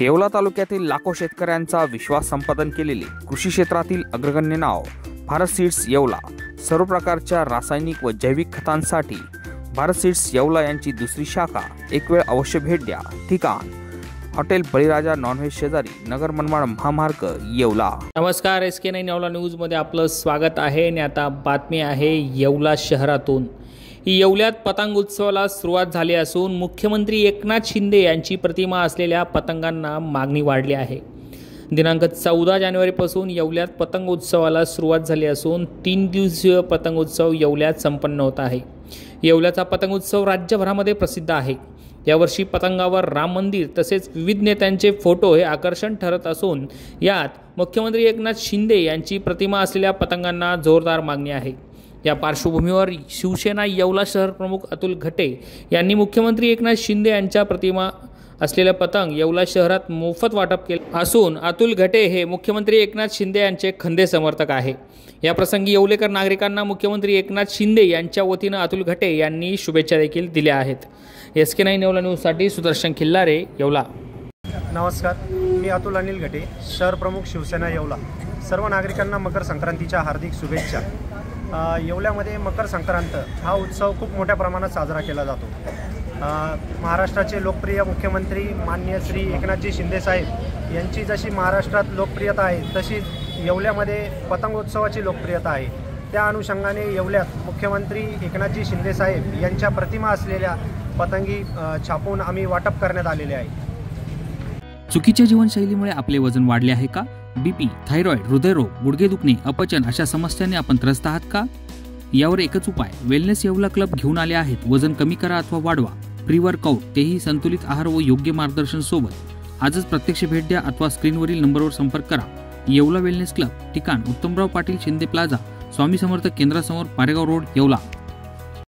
येवला तालुक्यातील लाखो शेतकऱ्यांचा विश्वास संपादन केलेले कृषी क्षेत्रातील अग्रगण्य नाव भारत सीड्स येवला। सर्व प्रकारच्या रासायनिक व जैविक खतांसाठी भारत सीड्स येवला यांची दुसरी शाखा। एक वेळ अवश्य भेट द्या। ठिकाण हॉटेल बळीराजा नॉनव्हेज शेजारी नगर मनमाड महामार्ग येवला। नमस्कार, SK9 येवला न्यूजमध्ये आपलं स्वागत आहे। आणि आता बातमी आहे येवला शहरातून। येवल्यात पतंग उत्सवाला सुरुवात झाली असून मुख्यमंत्री एकनाथ शिंदे यांची प्रतिमा असलेल्या पतंगांना मागणी वाढली आहे। दिनांक 14 जानेवारीपासून येवल्यात पतंग उत्सवाला सुरुवात झाली असून 3 दिवसीय पतंग उत्सव येवल्यात संपन्न होत आहे। येवल्याचा पतंग उत्सव राज्यभरामध्ये प्रसिद्ध आहे। यावर्षी पतंगावर राम मंदिर तसेच विविध नेत्यांचे फोटो हे आकर्षण ठरत असून यात मुख्यमंत्री एकनाथ शिंदे यांची प्रतिमा असलेल्या पतंगांना जोरदार मागणी आहे। या पार्श्वभूमीवर शिवसेना येवला शहर प्रमुख अतुल घटे यांनी मुख्यमंत्री एकनाथ शिंदे यांच्या प्रतिमा असलेले पतंग येवला शहरात मोफत वाटप केले असून अतुल घटे हे मुख्यमंत्री एकनाथ शिंदे यांचे खंदे समर्थक आहे। या प्रसंगी येवलेकर नागरिकांना मुख्यमंत्री एकनाथ शिंदे यांच्या वतीने अतुल घटे यांनी शुभेच्छा देखील दिल्या आहेत। SK9 येवला न्यूजसाठी सुदर्शन खिल्लारे येवला। नमस्कार, मी अतुल अनिल घटे, शहर प्रमुख शिवसेना येवला। सर्व नागरिकांना मकर संक्रांतीच्या हार्दिक शुभेच्छा। येवल्यामध्ये मकर संक्रांत हा उत्सव खूप मोठ्या प्रमाणात साजरा केला जातो। महाराष्ट्राचे लोकप्रिय मुख्यमंत्री माननीय श्री एकनाथजी शिंदे साहेब यांची जशी महाराष्ट्रात लोकप्रियता आहे तशीच येवल्यामध्ये पतंगोत्सवाची लोकप्रियता आहे। त्या अनुषंगाने येवल्यात मुख्यमंत्री एकनाथजी शिंदे साहेब यांच्या प्रतिमा असलेल्या पतंगी छापून आम्ही वाटप करण्यात आलेले आहे। चुकीच्या जीवनशैलीमुळे आपले वजन वाढले आहे का? BP, थायरॉइड, हृदयरोग, गुडघे दुखणे, अपचन अशा समस्यांनी आपण त्रस्त आहात का? यावर एकच उपाय, वेलनेस येवला क्लब घेऊन आले आहेत। वजन कमी करा अथवा वाढवा, प्री वर्कआउट, तेही संतुलित आहार व योग्य मार्गदर्शन सोबत। आजच प्रत्यक्ष भेट द्या अथवा स्क्रीनवरील नंबरवर संपर्क करा। येवला वेलनेस क्लब, ठिकाण उत्तमराव पाटील शिंदे प्लाझा, स्वामी समर्थ केंद्रासमोर, पारेगाव रोड, येवला।